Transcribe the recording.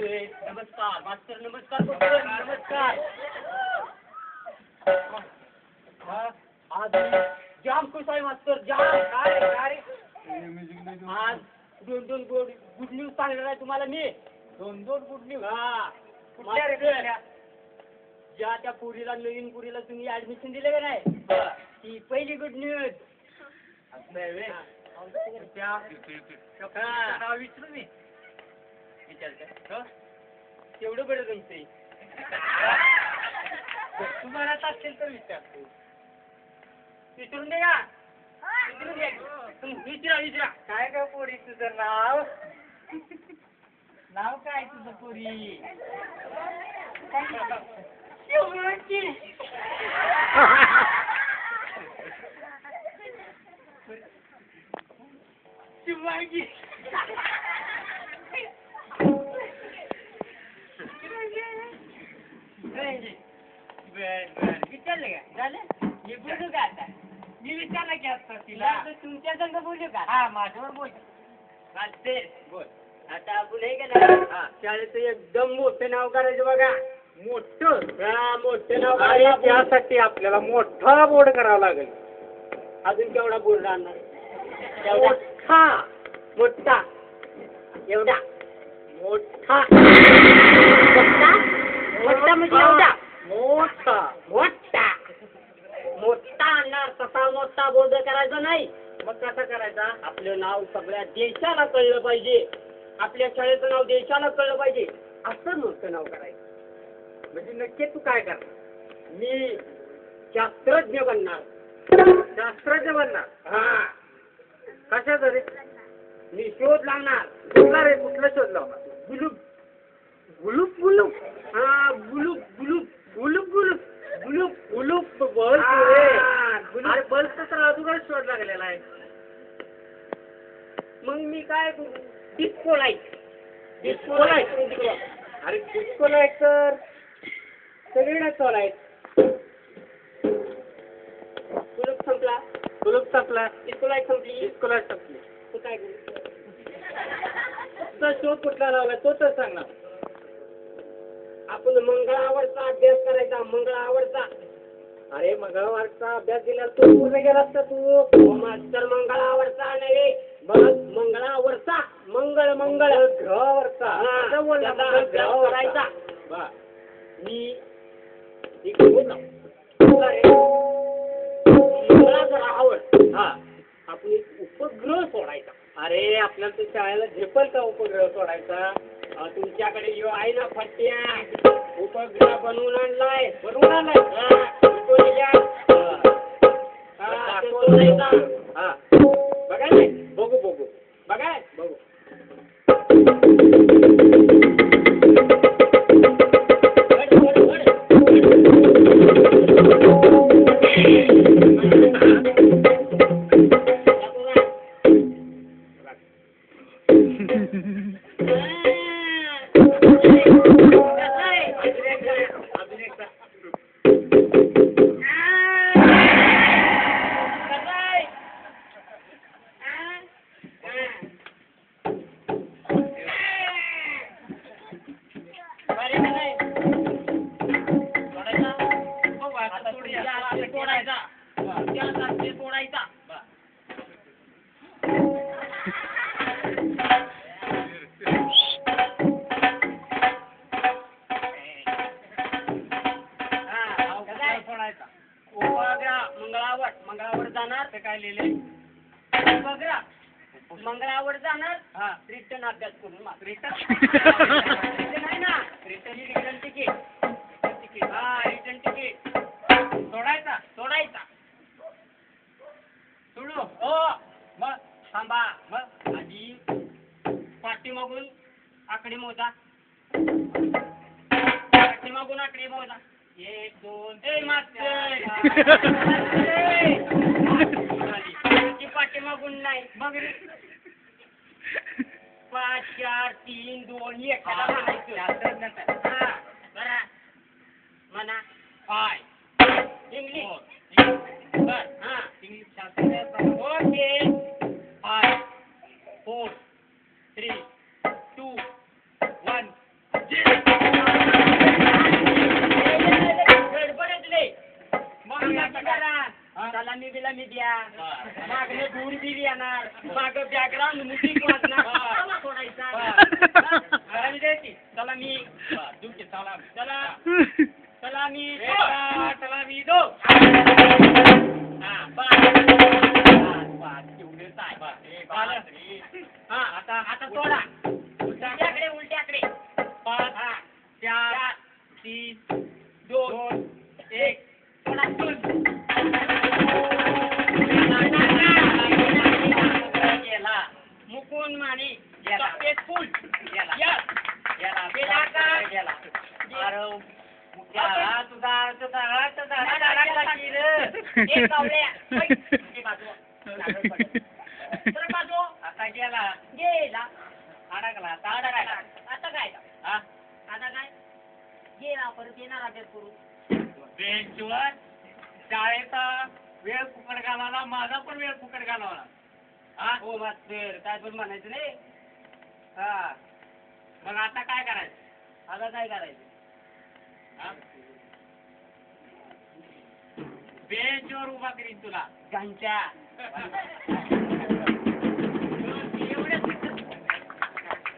बोलतोय. नमस्कार मास्तर, नमस्कार बोलतोय. नमस्कार. आज जाम खुश आहे मास्तर, जाम. काय आज दोन गुड न्यूज सांगणार आहे तुम्हाला मी. दोन गुड न्यूज. ज्या त्या पुरीला, नवीन पुरीला तुम्ही ऍडमिशन दिले का नाही, ती पहिली गुड न्यूज. विचारू मी विचारत तेवढं बरं जमतंय. तुम्हाला असेल तर विचारतो. विचारून दे का? विचारा. काय का पोरी तुझं नाव? नाव काय तुझं पोरी? शिवाजी. विचारलं का? झालं मी बोलू का आता? मी विचारलं की असतं तिला. तुमच्या संग बोलू का? हा माझ्यावर बोल. बोल. आता आपण हे केलं शाळेचं एकदम मोठं नाव करायचं बघा. मोठं नाव करायचं. त्यासाठी आपल्याला मोठा बोर्ड करावा लागेल. अजून केवढा बोर्ड राहणार? मोठा एवढा मोठा म्हणजे एवढा मोठा आणणार. तसा मोठा बोर्ड करायचा नाही. मग कसा करायचा? आपलं नाव सगळ्या देशाला कळलं पाहिजे. आपल्या शाळेचं नाव देशाला कळलं पाहिजे असं मोठं नाव करायचं. म्हणजे नक्की तू काय करणार? मी शास्त्रज्ञ बनणार. हा. कशाच रे? मी शोध लावणार. कुठला शोध लावणार? गुलूप. हा गुलूप बल्ब. अरे बल्ब तर अजूनच शोध लागलेला आहे. मग मी काय करू? Disco light. अरे डिस्को लाईट तर सगळीकडे चालायचं. कुलूप संपला. डिस्को लाईट संपली. तू काय करू? शोध कुठला लावला तो तर सांग ना. आपण मंगळावरचा अभ्यास करायचा. मंगळावरचा. अरे मंगळवारचा अभ्यास केल्यावर तू पूर्ण गेलास का तू? मास्तर मंगळावरचा नाही, मंगळावरचा. मंगळ ग्रहावरचा. ग्रह करायचा. मी मंगळावर आपण एक उपग्रह सोडायचा. अरे आपल्याला तर शाळेला झेपल का उपग्रह सोडायचा? तुमच्याकडे जो आहे ना फट्ट्या, उपग्रह बनवून आणलाय. बघा नाही बघू बघा बघू. मंगळावर जाणार. ते काय लिहिले? मंगळावर जाणार. रिटर्न अभ्यास करून. नाही ना, रिटर्न तिकीट. रिटर्न तिकीट सोडायचा. सोडू. मग थांबा. मग आधी पाठीमागून आकडे मोजा. 1 2 पाठीमागून नाही. मग 5 4 3 2 1 म्हणा. Five English. इंग्लिश. ओके. 5 4 3 2 1 कमी द्या मागणं दूर बी येणार माग बॅकग्राऊंड म्युझिक वाजणार चला सोडायचा चला मी द्यायची चला मी दुखी चला चला चला मी चला मी दो हा आता सोडा उलट्याकडे उलट्याकडे 5 4 3 2 1 सोडा गेला मुकुंद माने सक्सेसफुल गेला गेला गेला अरे मुक्याला तुझा आता गेला अडकला आता काय गेला परत येणार अभ्यास करू बेंचवर शाळेचा वेळ फुकट घालवला माझा पण वेळ फुकट घालवला हो मास्तर काय पण म्हणायचं नाही मग आता काय करायचं बेंचवर उभा करीन तुला घंटा